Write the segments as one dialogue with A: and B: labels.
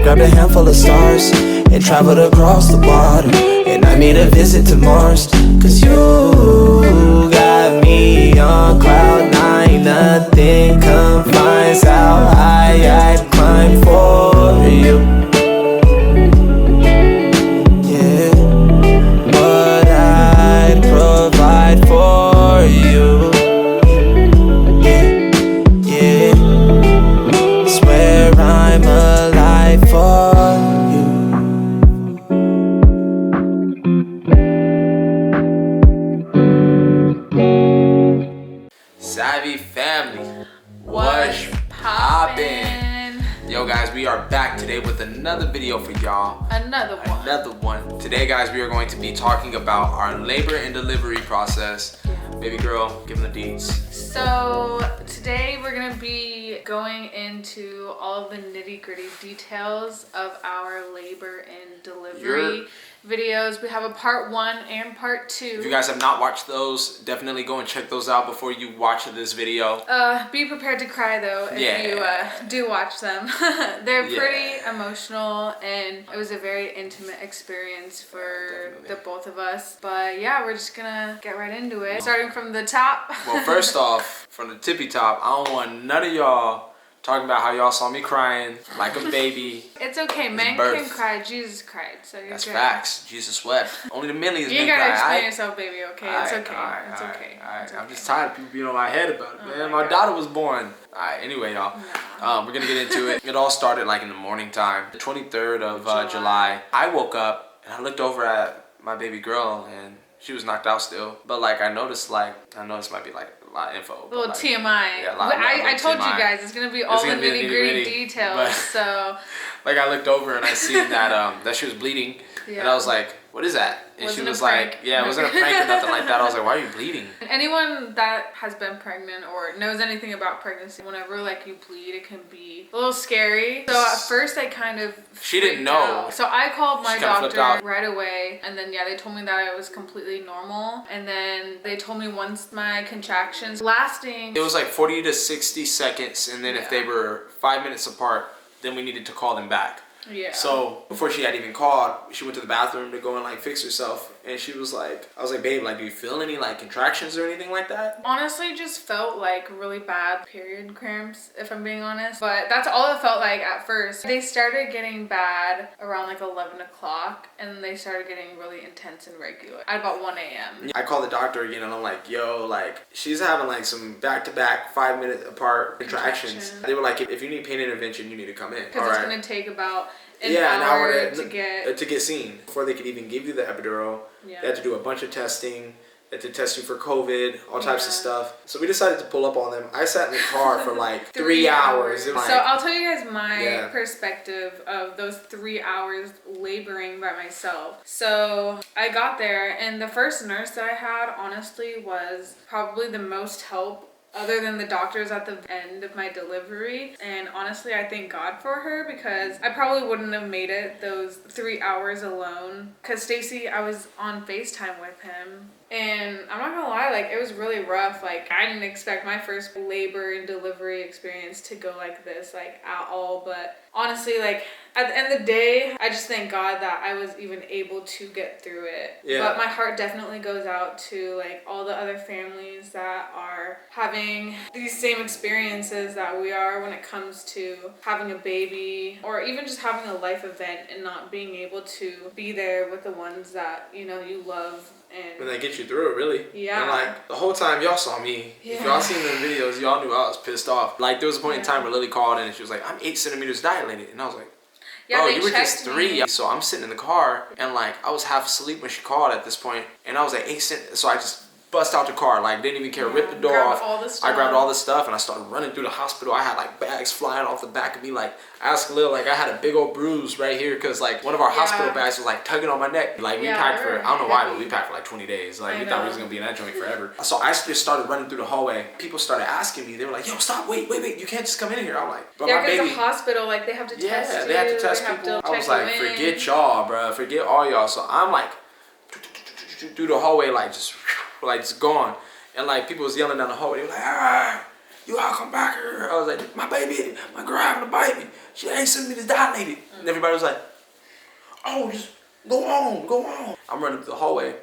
A: grabbed a handful of stars and traveled across the water. And I made a visit to Mars, cause you got me on cloud nine. Nothing confines how high I'd climb for you. Yeah, what I'd provide for you. Yeah, swear I'm alive for you.
B: Savvy family, what's poppin'? Yo guys, we are back today with another video for y'all.
C: Another one.
B: Today guys, we are going to be talking about our labor and delivery process. Baby girl, give them the deeds.
C: So today we're gonna be going into all of the nitty-gritty details of our labor and delivery videos. We have a part 1 and part 2.
B: If you guys have not watched those, definitely go and check those out before you watch this video.
C: Be prepared to cry though if you do watch them. They're pretty emotional, and it was a very intimate experience for the both of us. But yeah, we're just gonna get right into it. Starting from the top.
B: Well, first off, from the tippy top, I don't want none of y'all talking about how y'all saw me crying like a baby.
C: It's okay, men can cry. Jesus cried, so you're
B: That's
C: good.
B: facts. Jesus wept. Only the millions
C: you
B: men
C: gotta
B: cry.
C: explain yourself, baby. Okay, it's okay. It's okay.
B: I'm just tired of people being on my head about it, man. My daughter was born. Alright, anyway, y'all. We're gonna get into it. It all started like in the morning time, the 23rd of July. I woke up and I looked over at my baby girl and she was knocked out still. But like I noticed might be like a lot of info.
C: A little
B: like,
C: TMI.
B: Yeah,
C: I told
B: TMI.
C: you guys it's gonna be all the nitty gritty details.
B: But,
C: so
B: like I looked over and I seen that that she was bleeding, and I was like, "What is that?" And she was like, "Yeah, it wasn't a prank or nothing like that." I was like, "Why are you bleeding?"
C: Anyone that has been pregnant or knows anything about pregnancy, whenever like you bleed, it can be a little scary. So at first I kind of
B: She didn't know.
C: out. So I called my doctor
B: out.
C: right away, and then they told me that I was completely normal. And then they told me once my contractions lasting,
B: it was like 40 to 60 seconds, and then if they were 5 minutes apart, then we needed to call them back.
C: Yeah.
B: So before she had even called, she went to the bathroom to go and like fix herself, and she was like, I was like, "Babe, like, do you feel any like contractions or anything like that?"
C: Honestly, just felt like really bad period cramps, if I'm being honest. But that's all it felt like at first. They started getting bad around like 11 o'clock, and they started getting really intense and regular at about 1 a.m.
B: I called the doctor again, and I'm like, "Yo, like, she's having like some back-to-back 5 minute apart contractions." They were like, "If you need pain intervention, you need to come in."
C: Because it's gonna take about an hour to get
B: seen. Before they could even give you the epidural, they had to do a bunch of testing. They had to test you for COVID, all types of stuff. So we decided to pull up on them. I sat in the car for like 3 hours.
C: So I'll tell you guys my perspective of those 3 hours laboring by myself. So I got there, and the first nurse that I had, honestly, was probably the most help other than the doctors at the end of my delivery. And honestly, I thank God for her, because I probably wouldn't have made it those 3 hours alone. Because Stacy, I was on FaceTime with him, and I'm not gonna lie, like, it was really rough. Like, I didn't expect my first labor and delivery experience to go like this, like, at all. But honestly, like, at the end of the day, I just thank God that I was even able to get through it. Yeah. But my heart definitely goes out to like all the other families that are having these same experiences that we are when it comes to having a baby, or even just having a life event and not being able to be there with the ones that, you know, you love. And
B: they get you through it, really.
C: Yeah.
B: And like the whole time y'all saw me, if y'all seen the videos, y'all knew I was pissed off. Like there was a point in time where Lily called in and she was like, "I'm 8 centimeters dilated," and I was like, "Bro, you were just 3. So I'm sitting in the car, and like I was half asleep when she called at this point, and I was like 8 centimeters. So I just bust out the car, like didn't even care, ripped the door off. I grabbed all this stuff and I started running through the hospital. I had like bags flying off the back of me. Like I asked Lil, like I had a big old bruise right here because like one of our hospital bags was like tugging on my neck. Like we packed for, I don't know why, but we packed for like 20 days. Like we thought we was gonna be in that joint forever. So I just started running through the hallway. People started asking me. They were like, "Yo, stop! Wait! You can't just come in here." I'm like, "But my baby."
C: The hospital, like they have to test you.
B: Yeah, they have to test people. I was like, "Forget y'all, bro. Forget all y'all." So I'm like through the hallway, like just gone. And like people was yelling down the hallway, they were like, "Ah!" you all come back here. I was like, my girl having a baby. She ain't centimeters dilated. And everybody was like, oh, just go on. I'm running through the hallway.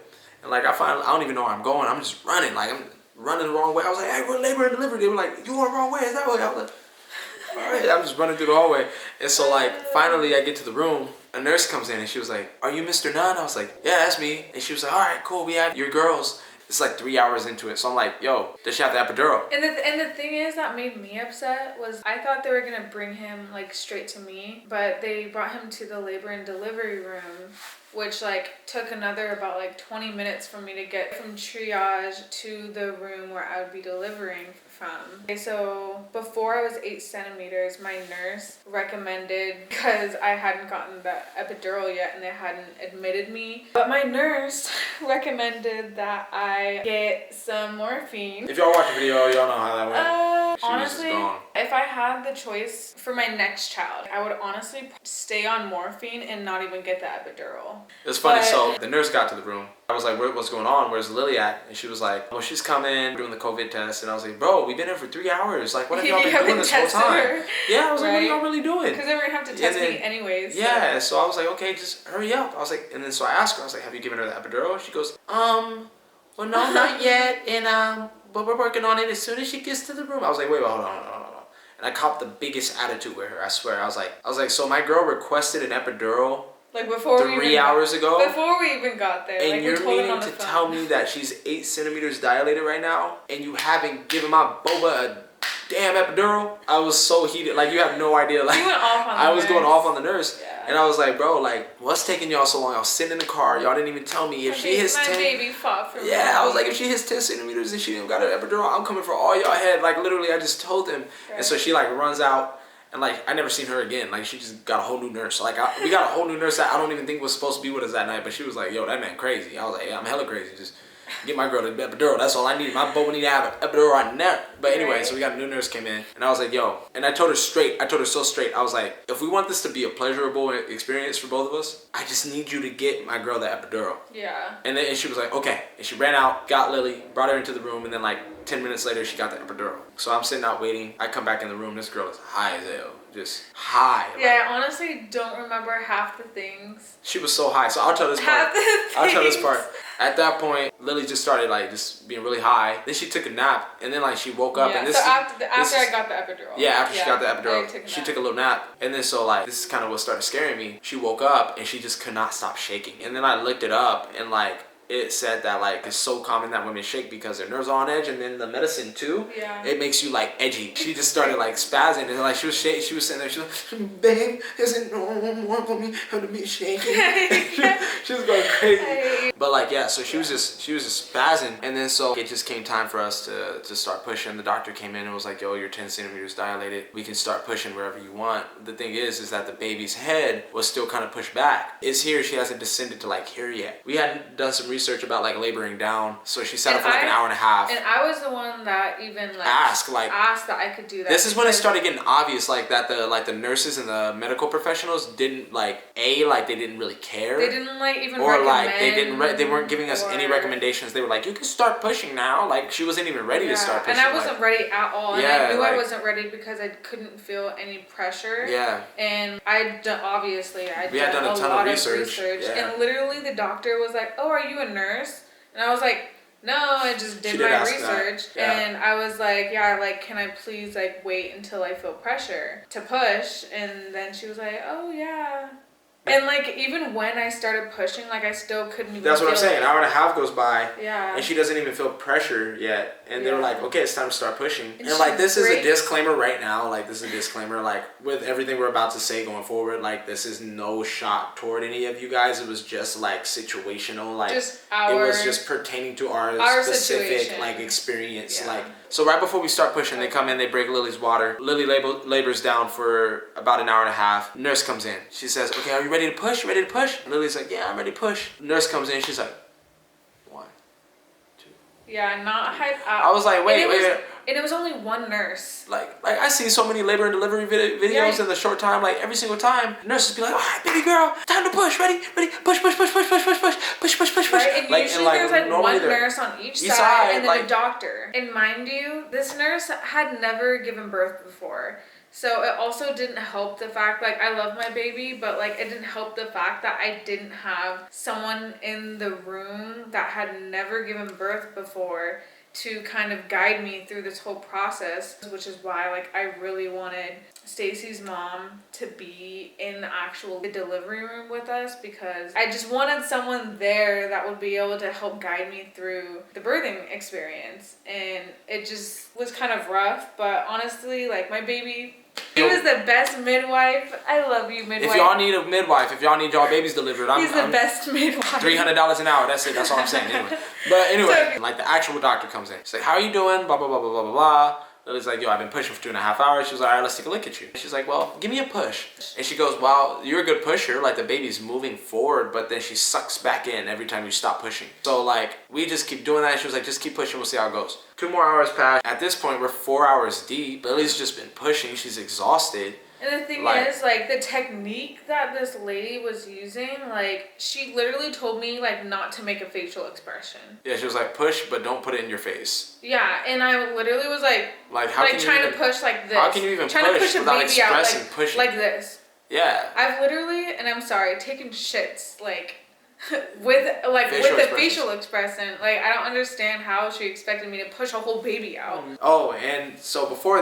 B: And like, I don't even know where I'm going. I'm just running. Like, I'm running the wrong way. I was like, hey, we're labor and delivery. They were like, you going the wrong way. Is that way? I was like, all right. I'm just running through the hallway. And so like, finally I get to the room. A nurse comes in and she was like, are you Mr. Nunn? I was like, yeah, that's me. And she was like, all right, cool. We have your girls. It's like 3 hours into it. So I'm like, yo, does she have the epidural?
C: And the thing is that made me upset was I thought they were going to bring him like straight to me, but they brought him to the labor and delivery room, which like took another about like 20 minutes for me to get from triage to the room where I would be delivering from. Okay, so before I was 8 centimeters, my nurse recommended, because I hadn't gotten the epidural yet and they hadn't admitted me, but my nurse recommended that I get some morphine.
B: If y'all watch the video, y'all know how that went.
C: Honestly, if I had the choice for my next child, I would honestly stay on morphine and not even get the epidural.
B: It was funny, so the nurse got to the room. I was like, what's going on? Where's Lily at? And she was like, well, she's coming, doing the COVID test. And I was like, bro, we've been here for 3 hours. Like, what have y'all been doing this whole time? Yeah, I was like, what are y'all really doing?
C: Because they were going to have to test me anyways.
B: Yeah, so I was like, okay, just hurry up. I was like, and then so I asked her, I was like, have you given her the epidural? She goes, well, no, not yet. And, but we're working on it as soon as she gets to the room. I was like, wait, hold on. And I copped the biggest attitude with her, I swear. I was like, so my girl requested an epidural
C: like before
B: 3 hours ago.
C: Before we even got there.
B: And
C: like
B: you're meaning to tell me that she's 8 centimeters dilated right now, and you haven't given my boba a damn epidural? I was so heated. Like, you have no idea. Like,
C: you went off on the
B: I was going off on the nurse.
C: Yeah.
B: And I was like, bro, like, what's taking y'all so long? I was sitting in the car. Y'all didn't even tell me. If she hits 10...
C: My baby fought for me.
B: Yeah, I was like, if she hits 10 centimeters and she didn't got an epidural, I'm coming for all y'all head. Like, literally, I just told them. Right. And so she, like, runs out. And, like, I never seen her again. Like, she just got a whole new nurse. Like, we got a whole new nurse that I don't even think was supposed to be with us that night. But she was like, yo, that man crazy. I was like, yeah, I'm hella crazy. Just get my girl to epidural. That's all I need. My boy need to have an epidural right now. But anyway, so we got a new nurse came in. And I was like, yo. And I told her straight. I told her so straight. I was like, if we want this to be a pleasurable experience for both of us, I just need you to get my girl the epidural.
C: Yeah.
B: And then she was like, okay. And she ran out, got Lily, brought her into the room. And then, like, 10 minutes later, she got the epidural. So I'm sitting out waiting. I come back in the room. This girl is high as hell. Just high.
C: Yeah, like, I honestly don't remember half the things.
B: She was so high. So I'll tell this part. I'll tell this part. At that point, Lily just started like just being really high. Then she took a nap, and then like she woke up.
C: Yeah,
B: and this
C: so after I got the epidural.
B: Yeah, after she got the epidural, she took a little nap, and then so like this is kind of what started scaring me. She woke up and she just could not stop shaking, and then I looked it up, and like it said that like it's so common that women shake because their nerves are on edge, and then the medicine too. Yeah. It makes you like edgy. She just started like spazzing, and like she was sitting there. She was like, babe, isn't normal for me to be shaking? She was going crazy. But like yeah, so she was just spazzing, and then so it just came time for us to start pushing. The doctor came in and was like, yo, you're 10 centimeters dilated. We can start pushing wherever you want. The thing is that the baby's head was still kind of pushed back. It's here. She hasn't descended to like here yet. We hadn't done some research about like laboring down, so she sat up for like an hour and a half.
C: And I was the one that even like
B: asked
C: that I could do that.
B: This is when it started getting obvious, like that the nurses and the medical professionals didn't like they didn't really care.
C: They didn't like even
B: or
C: recommend,
B: like they weren't giving us any recommendations. They were like, you can start pushing now. Like she wasn't even ready to start pushing.
C: And I wasn't ready at all.
B: Yeah,
C: and I knew I wasn't ready because I couldn't feel any pressure.
B: Yeah.
C: And we had done a
B: ton
C: lot
B: of research.
C: Yeah. And literally the doctor was like, oh, are you a nurse? And I was like, no, I just did my research.
B: Yeah.
C: And I was like, yeah, like, can I please like wait until I feel pressure to push? And then she was like, oh yeah. And like even when I started pushing, like I still couldn't even.
B: That's what I'm saying. An hour and a half goes by.
C: Yeah.
B: And she doesn't even feel pressure yet. And they were like, okay, it's time to start pushing. And like this is a disclaimer right now. Like this is a disclaimer. Like with everything we're about to say going forward, like this is no shot toward any of you guys. It was just like situational. Like it was just pertaining to our specific situation. Like experience. Yeah. Like so right before we start pushing, they come in, they break Lily's water. Lily labors down for about an hour and a half. Nurse comes in. She says, okay, are you ready to push? You ready to push? Lily's like, yeah, I'm ready to push. Nurse comes in. She's like, 1, 2.
C: Yeah, not hype out.
B: I was like, wait.
C: And it was only one nurse.
B: Like I see so many labor and delivery videos in the short time. Like every single time, nurses be like, "All right, baby girl, time to push. Ready, push, push, push, push, push, push, push, push, push, push, push."
C: Right? And usually there's like one nurse on each side and then a doctor. And mind you, this nurse had never given birth before. So it also didn't help the fact, like, I love my baby, but like it didn't help the fact that I didn't have someone in the room that had never given birth before to kind of guide me through this whole process, which is why like I really wanted Stacy's mom to be in the actual delivery room with us, because I just wanted someone there that would be able to help guide me through the birthing experience. And it just was kind of rough, but honestly, like my baby, he was the best midwife. I love you, midwife.
B: If y'all need a midwife, if y'all need y'all babies delivered,
C: I'm the best midwife.
B: $300 an hour. That's it. That's all I'm saying. Anyway, but anyway, like the actual doctor comes in. She's like, "How are you doing?" Blah blah blah blah blah blah blah. Lily's like, "Yo, I've been pushing for 2.5 hours." She was like, "All right, let's take a look at you." She's like, "Well, give me a push." And she goes, "Well, you're a good pusher. Like the baby's moving forward, but then she sucks back in every time you stop pushing. So like we just keep doing that." She was like, "Just keep pushing. We'll see how it goes." 2 more hours pass. At this point, we're 4 hours deep. Lily's just been pushing. She's exhausted.
C: And the thing is, like, the technique that this lady was using, like, she literally told me, like, not to make a facial expression.
B: Yeah, she was like, "Push, but don't put it in your face."
C: Yeah, and I literally was like
B: how can
C: trying
B: you even,
C: to push like this.
B: How can you even
C: trying
B: push
C: to push
B: without
C: a baby out,
B: pushing?
C: Like this.
B: Yeah.
C: I've literally, and I'm sorry, taken shits, like, with the facial expression. Like, I don't understand how she expected me to push a whole baby out.
B: Oh, and so before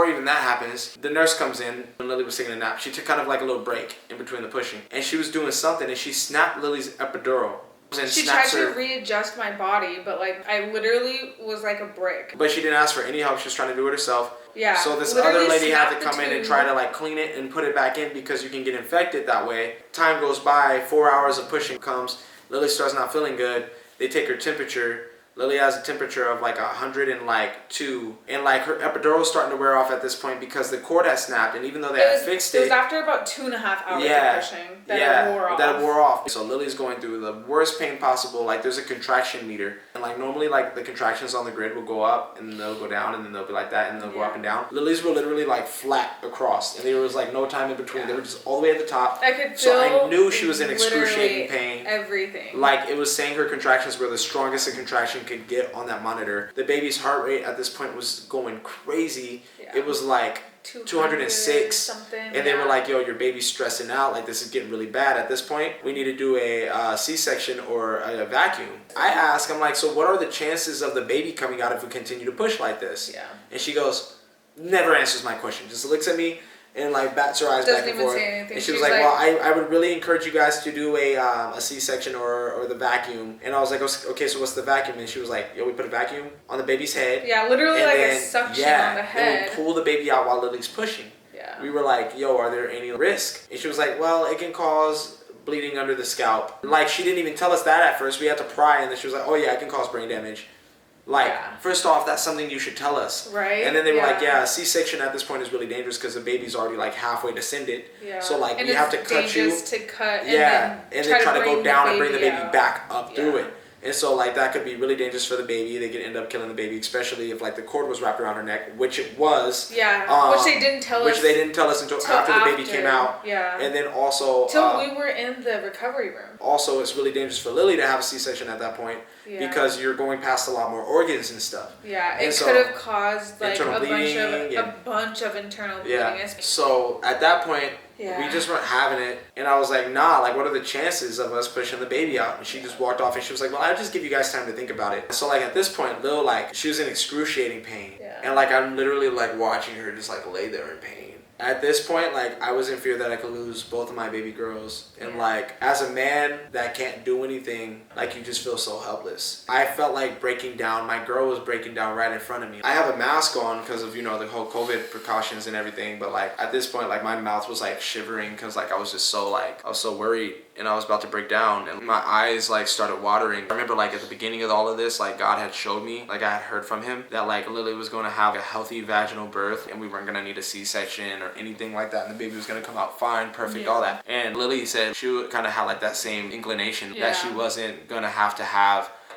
B: even that happens, the nurse comes in when Lily was taking a nap. She took kind of like a little break in between the pushing, and she was doing something, and she snapped Lily's epidural.
C: She tried to readjust my body, but like I literally was like a brick.
B: But she didn't ask for any help. She was trying to do it herself.
C: Yeah.
B: So this other lady had to come in and try to like clean it and put it back in, because you can get infected that way. Time goes by, 4 hours of pushing comes. Lily starts not feeling good. They take her temperature. Lily has a temperature of like 102, and like her epidural is starting to wear off at this point because the cord has snapped, and even though they had fixed it.
C: It was after about 2.5 hours of pushing that it wore off.
B: So Lily's going through the worst pain possible. Like there's a contraction meter, and like normally like the contractions on the grid will go up and they'll go down, and then they'll be like that, and they'll go up and down. Lily's were literally like flat across, and there was like no time in between. They were just all the way at the top.
C: I could feel.
B: So I knew she was in excruciating pain.
C: Everything.
B: Like it was saying her contractions were the strongest a contraction could get on that monitor. The baby's heart rate at this point was going crazy. It was like 206
C: something,
B: and they were like, "Yo, your baby's stressing out, like this is getting really bad. At this point we need to do a C-section or a vacuum." I asked, I'm like, "So what are the chances of the baby coming out if we continue to push like this?" And she goes, never answers my question, just looks at me and like bats her eyes back and forth. And she was like, "Well, I would really encourage you guys to do a C-section or the vacuum." And I was like, "Okay, so what's the vacuum?" And she was like, "Yo, we put a vacuum on the baby's head."
C: Yeah, literally like a suction on the head.
B: And we pull the baby out while Lily's pushing.
C: Yeah.
B: We were like, "Yo, are there any risk?" And she was like, "Well, it can cause bleeding under the scalp." Like she didn't even tell us that at first. We had to pry, and then she was like, "Oh yeah, it can cause brain damage." Like, first off, that's something you should tell us.
C: Right.
B: And then they were like, "Yeah, C-section at this point is really dangerous because the baby's already like halfway descended.
C: Yeah.
B: So like
C: and
B: we have to cut you."
C: To cut. And
B: then try to go down and bring the baby
C: out.
B: back up through it. And so like that could be really dangerous for the baby. They could end up killing the baby, especially if like the cord was wrapped around her neck, which it was.
C: Yeah. Which they didn't tell us.
B: Which they didn't tell us until after the baby came out.
C: Yeah.
B: And then also.
C: Till we were in the recovery room.
B: Also, it's really dangerous for Lily to have a C-section at that point. Because you're going past a lot more organs and stuff.
C: Yeah, it could have caused like
B: a
C: bunch of internal bleeding.
B: Yeah. So at that point, we just weren't having it, and I was like, "Nah, like, what are the chances of us pushing the baby out?" And she just walked off, and she was like, "Well, I'll just give you guys time to think about it." So like at this point, Lil, like, she was in excruciating pain, and like I'm literally like watching her just like lay there in pain. At this point, like, I was in fear that I could lose both of my baby girls. And, like, as a man that can't do anything, like, you just feel so helpless. I felt like breaking down. My girl was breaking down right in front of me. I have a mask on because of, you know, the whole COVID precautions and everything. But, like, at this point, like, my mouth was, like, shivering because, like, I was just so, like, I was so worried. And I was about to break down. And my eyes, like, started watering. I remember, like, at the beginning of all of this, like, God had showed me, like, I had heard from him that, like, Lily was going to have a healthy vaginal birth. And we weren't going to need a C-section or anything like that, and the baby was gonna come out fine, perfect, all that. And Lily said she kind of had like that same inclination that she wasn't gonna have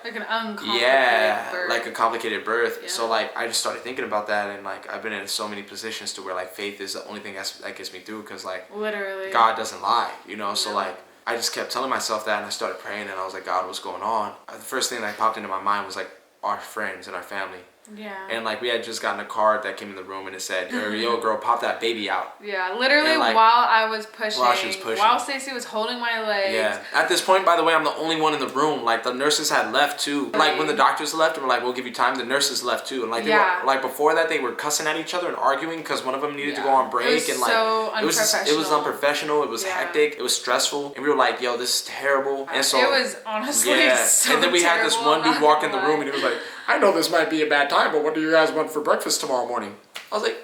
C: like an uncomplicated birth.
B: Like a complicated birth.
C: Yeah.
B: So like I just started thinking about that, and like I've been in so many positions to where like faith is the only thing that gets me through, because like
C: literally
B: God doesn't lie, you know. So like I just kept telling myself that, and I started praying, and I was like, God, what's going on? The first thing that popped into my mind was like our friends and our family.
C: Yeah.
B: And like we had just gotten a card that came in the room, and it said, "Yo, girl, pop that baby out."
C: Yeah, literally
B: like,
C: while I was pushing.
B: While she was pushing.
C: While Stacey was holding my legs.
B: Yeah. At this point, by the way, I'm the only one in the room. Like the nurses had left too. Like when the doctors left and were like, "We'll give you time," the nurses left too. And like they were, like before that, they were cussing at each other and arguing because one of them needed to go on break.
C: It was
B: and like
C: so
B: it was unprofessional. It was hectic. It was stressful. And we were like, "Yo, this is terrible." And so
C: it was honestly so
B: And then we had this one dude walk in the room, and he was like,
D: I know this might be a bad time, but what do you guys want for breakfast tomorrow morning?
B: I was like,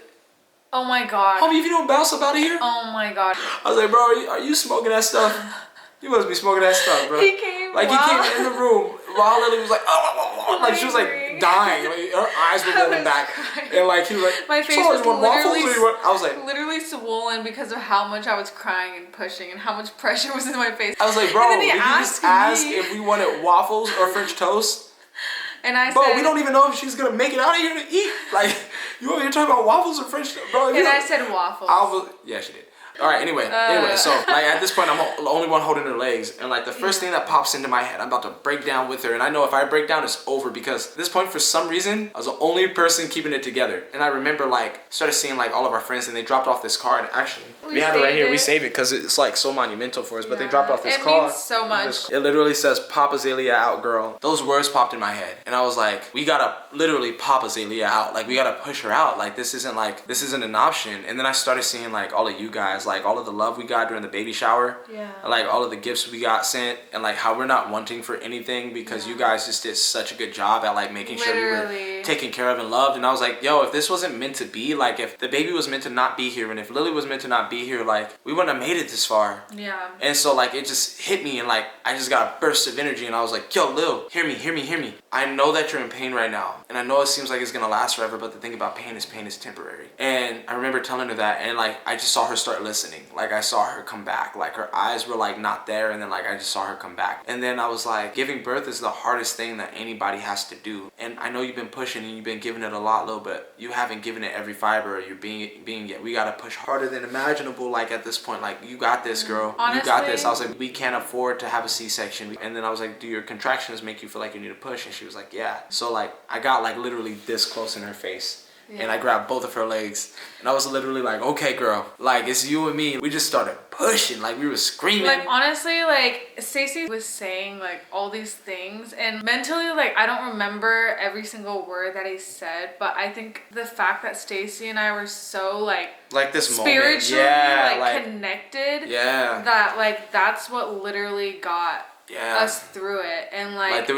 C: oh my God.
B: homie, if you don't bounce up out of here.
C: Oh my God.
B: I was like, bro, are you smoking that stuff? You must be smoking that stuff, bro.
C: He came
B: he came in the room while Lily was like, oh, like she was like dying. Like, her eyes were rolling back. Crying. And like he was like,
C: my face was literally,
B: I was like,
C: literally swollen because of how much I was crying and pushing and how much pressure was in my face.
B: I was like, bro, did you just ask if we wanted waffles or French toast?
C: And I
B: bro,
C: said,
B: we don't even know if she's gonna make it out of here to eat. Like, you over here talking about waffles or French toast, bro?
C: And I said waffles.
B: Yeah, she did. All right, anyway, so like at this point, I'm the only one holding her legs, and like the first thing that pops into my head, I'm about to break down with her, and I know if I break down, it's over, because at this point, for some reason, I was the only person keeping it together. And I remember like started seeing like all of our friends, and they dropped off this card. Actually, we have it right here. We save it because it's like so monumental for us. But they dropped off this card.
C: It means so much.
B: It literally says "Pop Azalea out, girl." Those words popped in my head, and I was like, we gotta literally pop Azalea out. Like we gotta push her out. Like this isn't an option. And then I started seeing like all of you guys, like all of the love we got during the baby shower, like all of the gifts we got sent, and like how we're not wanting for anything because you guys just did such a good job at like making sure we were taken care of and loved. And I was like, yo, if this wasn't meant to be, like if the baby was meant to not be here, and if Lily was meant to not be here, like we wouldn't have made it this far.
C: Yeah.
B: And so like it just hit me, and like I just got a burst of energy, and I was like, yo, Lil, hear me. I know that you're in pain right now, and I know it seems like it's gonna last forever, but the thing about pain is temporary. And I remember telling her that, and like I just saw her start listening. Like I saw her come back. Like her eyes were like not there, and then like I just saw her come back. And then I was like, giving birth is the hardest thing that anybody has to do. And I know you've been pushing and you've been giving it a lot, Lil, but you haven't given it every fiber, or you're being yet. We gotta push harder than imaginable. Like at this point, like you got this, girl.
C: Honestly,
B: you got this. I was like, we can't afford to have a C-section. And then I was like, do your contractions make you feel like you need to push? And she was like, yeah. So like I got like literally this close in her face. Yeah. And I grabbed both of her legs, and I was literally like, okay, girl, like it's you and me. We just started pushing, like we were screaming.
C: Like honestly, like Stacey was saying like all these things, and mentally like I don't remember every single word that he said, but I think the fact that Stacey and I were so like this spiritually like connected, that like that's what literally got us through it. And like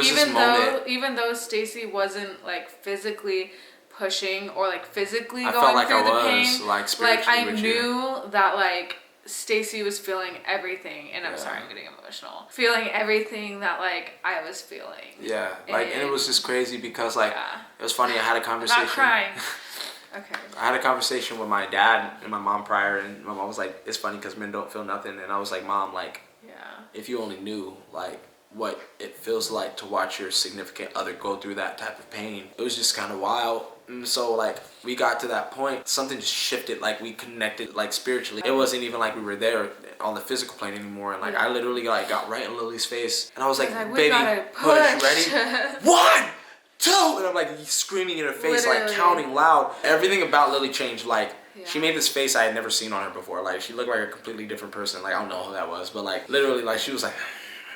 C: even though Stacey wasn't like physically pushing or like physically going through the pain, like I knew that like Stacey was feeling everything, and I'm sorry, I'm getting emotional, feeling everything that like I was feeling.
B: Yeah, like and it was just crazy because like it was funny. I had a conversation.
C: Not crying. Okay.
B: I had a conversation with my dad and my mom prior, and my mom was like, "It's funny because men don't feel nothing," and I was like, "Mom, like, if you only knew like what it feels like to watch your significant other go through that type of pain, it was just kind of wild." And so like we got to that point, something just shifted, like we connected like spiritually. It wasn't even like we were there on the physical plane anymore, and like I literally like got right in Lily's face, and I was like, baby, push, ready? 1, 2, and I'm like screaming in her face, like counting loud. Everything about Lily changed. Like she made this face I had never seen on her before. Like she looked like a completely different person. Like I don't know who that was, but like literally like she was like,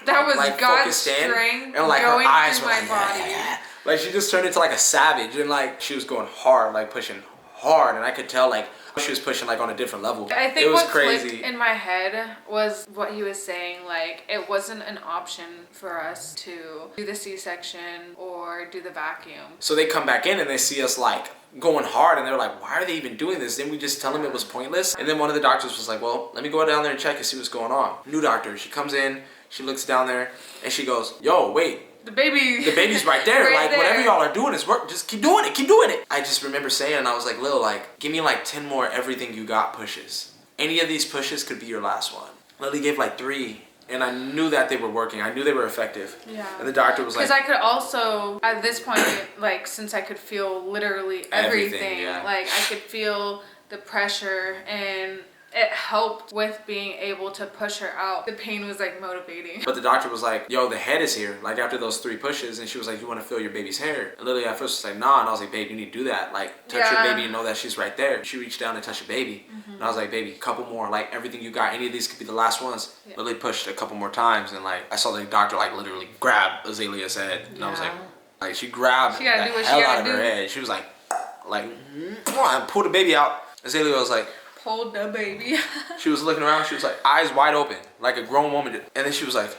C: that was
B: like
C: God's strength,
B: and like
C: going
B: her eyes
C: through
B: were
C: my
B: like,
C: body.
B: Like she just turned into like a savage, and like she was going hard, like pushing hard, and I could tell like she was pushing like on a different level.
C: I think
B: it was
C: what
B: crazy.
C: clicked in my head was what he was saying, like it wasn't an option for us to do the C-section or do the vacuum.
B: So they come back in and they see us like going hard, and they're like, why are they even doing this? Didn't we just tell them it was pointless? And then one of the doctors was like, well, let me go down there and check and see what's going on. New doctor, she comes in, she looks down there, and she goes, yo, wait. The baby's right there.
C: Right
B: like
C: there.
B: Whatever y'all are doing is work. Just keep doing it. I just remember saying, and I was like, Lil, like, give me like 10 more everything you got pushes. Any of these pushes could be your last one. Lily gave like 3, And I knew that they were working. I knew they were effective.
C: Yeah.
B: And the doctor was like...
C: Because I could also, at this point, like, since I could feel literally everything
B: yeah.
C: like, I could feel the pressure, and it helped with being able to push her out. The pain was like motivating.
B: But the doctor was like, yo, the head is here. Like after those 3 pushes, and she was like, you want to feel your baby's hair? And Lily at first was like, nah. And I was like, babe, you need to do that. Like touch your baby and know that she's right there. She reached down and touched your baby. And I was like, baby, couple more. Like everything you got, any of these could be the last ones. Lily pushed a couple more times, and like I saw the doctor like literally grab Azalea's head. And I was like she grabbed the hell out of her head. She was like, come on, pull the baby out. Azalea was like,
C: pulled the baby.
B: she was looking around. She was like, eyes wide open, like a grown woman did. And then she was like,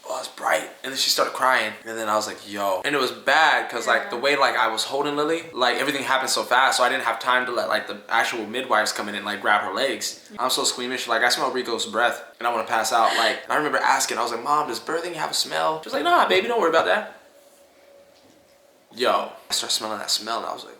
B: oh, it's bright. And then she started crying. And then I was like, yo. And it was bad because like the way like I was holding Lily, like everything happened so fast. So I didn't have time to let like the actual midwives come in and like grab her legs. I'm so squeamish. Like I smell Rico's breath and I want to pass out. Like and I remember asking, I was like, Mom, does birthing have a smell? She was like, nah, baby, don't worry about that. Yo, I started smelling that smell and I was like,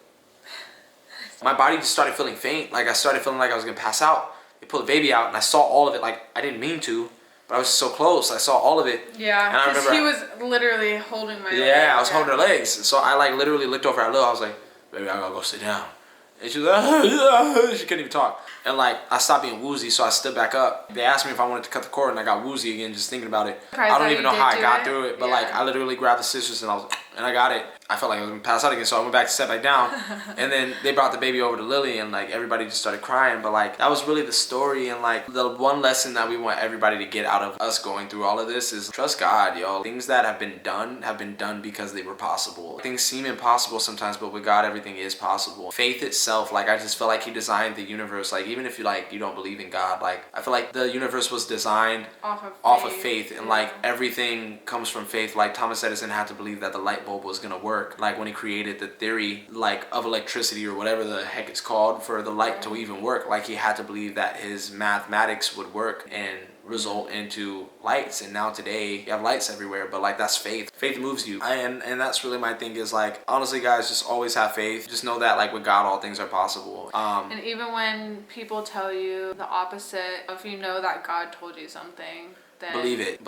B: my body just started feeling faint. Like I started feeling like I was gonna pass out. They pulled the baby out and I saw all of it. Like I didn't mean to, but I was just so close. I saw all of it.
C: Yeah,
B: and I remember
C: he was literally holding my legs.
B: Yeah, I was holding her legs. So I like literally looked over at Lil. I was like, baby, I gotta go sit down. And she was like, she couldn't even talk. And like, I stopped being woozy, so I stood back up. They asked me if I wanted to cut the cord, and I got woozy again just thinking about it. I don't even know how I got through it, but like, I literally grabbed the scissors and I got it. I felt like I was gonna pass out again, so I went back to sit back down. And then they brought the baby over to Lily, and like, everybody just started crying. But like, that was really the story. And like, the one lesson that we want everybody to get out of us going through all of this is trust God, yo. Things that have been done because they were possible. Things seem impossible sometimes, but with God, everything is possible. Faith itself, like, I just feel like He designed the universe. Like, even if you don't believe in God, like, I feel like the universe was designed off of faith. And like, everything comes from faith. Like, Thomas Edison had to believe that the light bulb was gonna work. Like when he created the theory like of electricity or whatever the heck it's called for the light to even work, like he had to believe that his mathematics would work and result into lights. And now today you have lights everywhere, but like that's faith. Faith moves you. And that's really my thing is like, honestly guys, just always have faith. Just know that like with God all things are possible.
C: And even when people tell you the opposite, if you know that God told you something, then
B: believe it.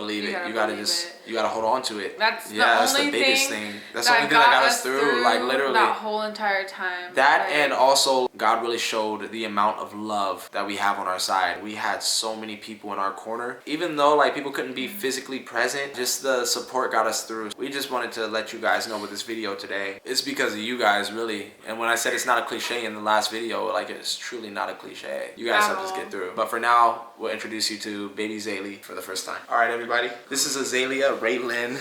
B: You gotta hold on to it.
C: That's the biggest thing.
B: That's the only thing that got us through, like literally
C: that whole entire time.
B: And also God really showed the amount of love that we have on our side. We had so many people in our corner, even though like people couldn't be physically present. Just the support got us through. We just wanted to let you guys know with this video today, it's because of you guys, really. And when I said it's not a cliche in the last video, like it's truly not a cliche. You guys helped us get through. But for now, we'll introduce you to baby Zaylee for the first time. All right, everybody. This is Azalea Raylan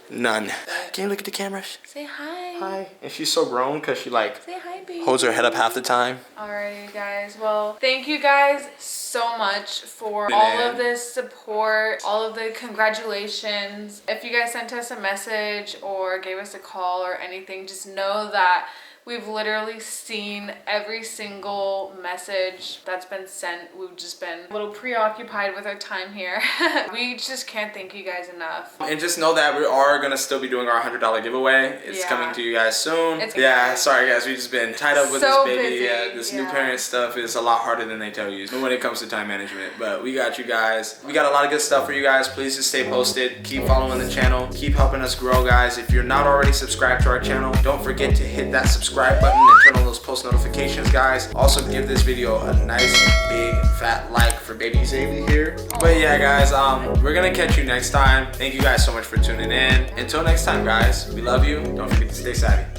B: Nunn. Can you look at the camera?
C: Say hi.
B: Hi. And she's so grown because she like
C: say hi, baby.
B: Holds her head up half the time.
C: Alrighty, guys. Well, thank you guys so much for all of this support, all of the congratulations. If you guys sent us a message or gave us a call or anything, just know that we've literally seen every single message that's been sent. We've just been a little preoccupied with our time here. We just can't thank you guys enough.
B: And just know that we are going to still be doing our $100 giveaway. It's coming to you guys soon. Sorry guys, we've just been tied up with this baby. This new parent stuff is a lot harder than they tell you when it comes to time management. But we got you guys. We got a lot of good stuff for you guys. Please just stay posted. Keep following the channel. Keep helping us grow, guys. If you're not already subscribed to our channel, don't forget to hit that subscribe button and turn on those post notifications, guys. Also give this video a nice big fat like for baby Zaylee here. But yeah guys, we're gonna catch you next time. Thank you guys so much for tuning in. Until next time guys, we love you. Don't forget to stay savvy.